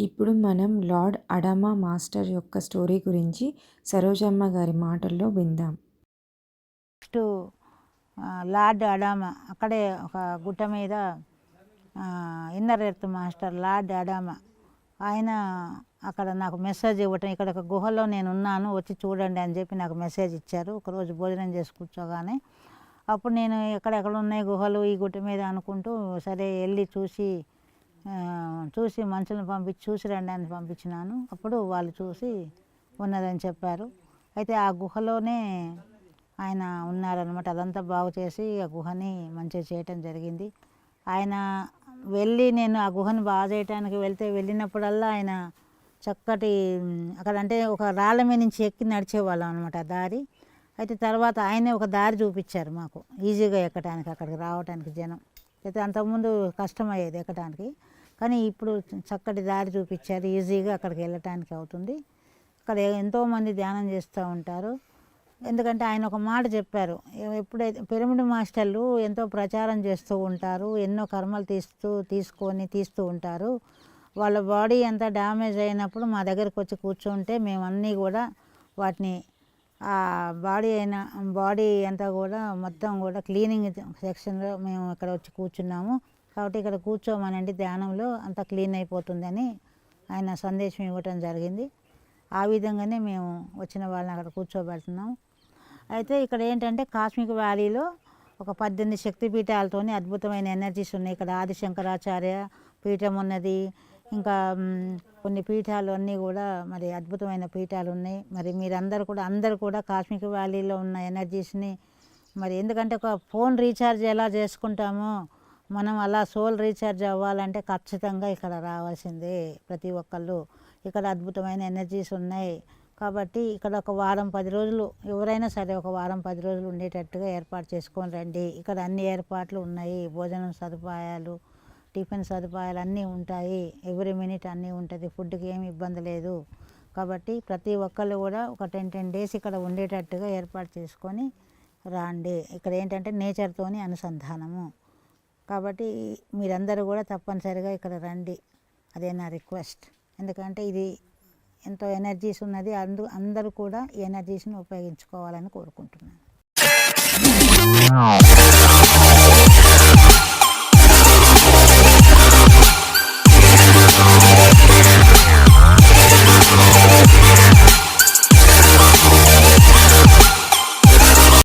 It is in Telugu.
ఇప్పుడు మనం లార్డ్ అడామా మాస్టర్ యొక్క స్టోరీ గురించి సరోజమ్మ గారి మాటల్లో విందాం. నెక్స్ట్ లార్డ్ అడామా అక్కడే ఒక గుట్ట మీద inner earth master lord Adama ఆయన అక్కడ నాకు మెసేజ్ ఇవ్వటం, ఇక్కడ ఒక గుహలో నేను ఉన్నాను వచ్చి చూడండి అని చెప్పి నాకు మెసేజ్ ఇచ్చారు. ఒకరోజు భోజనం చేసి కూర్చోగానే అప్పుడు నేను ఎక్కడెక్కడ ఉన్నాయి గుహలు ఈ గుట్ట మీద అనుకుంటూ సరే వెళ్ళి చూసి మనుషులను పంపించి చూసి రండి అని పంపించినాను. అప్పుడు వాళ్ళు చూసి ఉన్నదని చెప్పారు. అయితే ఆ గుహలోనే ఆయన ఉన్నారనమాట. అదంతా బాగు చేసి ఆ గుహని మంచిగా చేయటం జరిగింది. ఆయన నేను ఆ గుహను బాగు చేయడానికి వెళ్ళినప్పుడల్లా ఆయన చక్కటి అక్కడ అంటే ఒక రాళ్ళ మీద నుంచి ఎక్కి నడిచేవాళ్ళం అనమాట దారి. అయితే తర్వాత ఆయనే ఒక దారి చూపించారు మాకు ఈజీగా ఎక్కడానికి, అక్కడికి రావడానికి జనం. అయితే అంతకుముందు కష్టమయ్యేది ఎక్కడానికి, కానీ ఇప్పుడు చక్కటి దారి చూపించారు, ఈజీగా అక్కడికి వెళ్ళటానికి అవుతుంది. అక్కడ ఎంతోమంది ధ్యానం చేస్తూ ఉంటారు. ఎందుకంటే ఆయన ఒక మాట చెప్పారు, ఎప్పుడైతే పిరమిడ్ మాస్టర్లు ఎంతో ప్రచారం చేస్తూ ఉంటారు, ఎన్నో కర్మలు తీస్తూ ఉంటారు. వాళ్ళ బాడీ అంతా డ్యామేజ్ అయినప్పుడు మా దగ్గరకు వచ్చి కూర్చుంటే మేమన్నీ కూడా వాటిని ఆ బాడీ అంతా కూడా మొత్తం కూడా క్లీనింగ్ సెక్షన్లో మేము ఇక్కడ వచ్చి కూర్చున్నాము. కాబట్టి ఇక్కడ కూర్చోమనండి, ధ్యానంలో అంతా క్లీన్ అయిపోతుందని ఆయన సందేశం ఇవ్వటం జరిగింది. ఆ విధంగానే మేము వచ్చిన వాళ్ళని అక్కడ కూర్చోబెడుతున్నాం. అయితే ఇక్కడ ఏంటంటే కాస్మిక్ వ్యాలీలో ఒక 18 శక్తిపీఠాలతోని అద్భుతమైన ఎనర్జీస్ ఉన్నాయి. ఇక్కడ ఆదిశంకరాచార్య పీఠం ఉన్నది, ఇంకా కొన్ని పీఠాలు అన్నీ కూడా మరి అద్భుతమైన పీఠాలు ఉన్నాయి. మరి అందరూ కూడా కాస్మిక్ వ్యాలీలో ఉన్న ఎనర్జీస్ని మరి ఎందుకంటే ఒక ఫోన్ రీఛార్జ్ ఎలా చేసుకుంటామో మనం అలా సోల్ రీఛార్జ్ అవ్వాలంటే ఖచ్చితంగా ఇక్కడ రావాల్సిందే ప్రతి ఒక్కళ్ళు. ఇక్కడ అద్భుతమైన ఎనర్జీస్ ఉన్నాయి. కాబట్టి ఇక్కడ ఒక వారం 10 రోజులు ఎవరైనా సరే ఒక వారం 10 రోజులు ఉండేటట్టుగా ఏర్పాటు చేసుకొని రండి. ఇక్కడ అన్ని ఏర్పాట్లు ఉన్నాయి, భోజనం సదుపాయాలు, టిఫిన్ సదుపాయాలు అన్నీ ఉంటాయి. ఎవ్రీ మినిట్ అన్నీ ఉంటుంది, ఫుడ్కి ఏమి ఇబ్బంది లేదు. కాబట్టి ప్రతి ఒక్కళ్ళు కూడా ఒక 10 డేస్ ఇక్కడ ఉండేటట్టుగా ఏర్పాటు చేసుకొని రండి. ఇక్కడ ఏంటంటే నేచర్తోని అనుసంధానము. కాబట్టి మీరందరూ కూడా తప్పనిసరిగా ఇక్కడ రండి, అదే నా రిక్వెస్ట్. ఎందుకంటే ఇది ఎంతో ఎనర్జీస్ ఉన్నది, అందరూ కూడా ఈ ఎనర్జీస్ని ఉపయోగించుకోవాలని కోరుకుంటున్నాను.